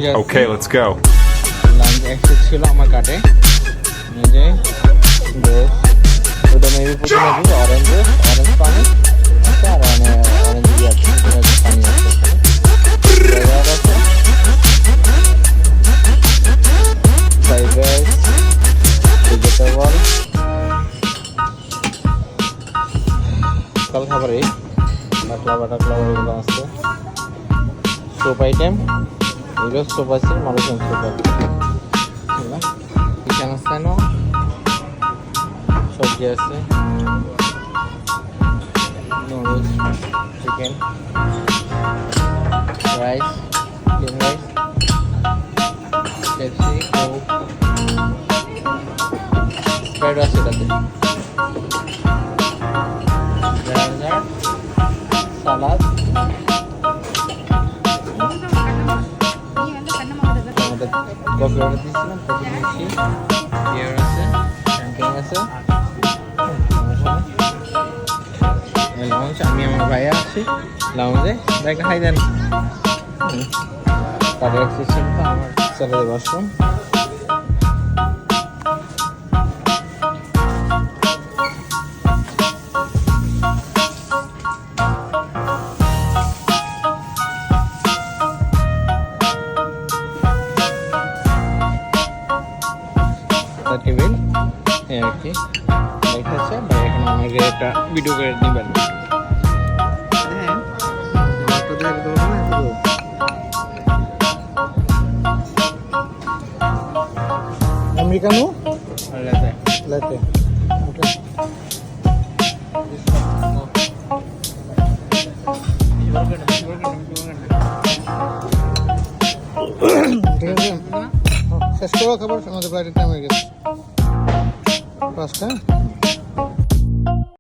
Okay, let's go. Lunch access ছিল আমার কার্ডে এই যে ওটা মেবি প্রথমে কি অরেঞ্জ পানি আছে আর অরেঞ্জ দিয়ে আছে পানি আছে ফ্রাইড রাইস ভেজিটেবল কাল খাবারে বাটাকলা এগুলো আছে সোপ আইটেম এগুলো সোপ আছে মালুসন সোপ আছে চিকেন আছে না সবজি আছে noodles chicken rice plain rice Pepsi Coke Sprite আছে তাতে সালাদ কফি অর্ডার দিয়েছিলাম কফি দিয়েছি বিয়ার আছে শ্যাম্পেন আছে লাউঞ্জ আমি আমার ভাইয়া আছি লাউঞ্জে ব্যাগটা খাই দেন তাদের সিস্টেম তো আমার স্যালারি বাসন টেবিল আর কি দেখাচ্ছে ভাই এখন আমাকে একটা ভিডিও করে নেবেন আমেরিকানো লাতে ওকে শেষ করো খাবার আমাদের ফ্লাইটের টাইম হয়ে গেছে পাঁচটা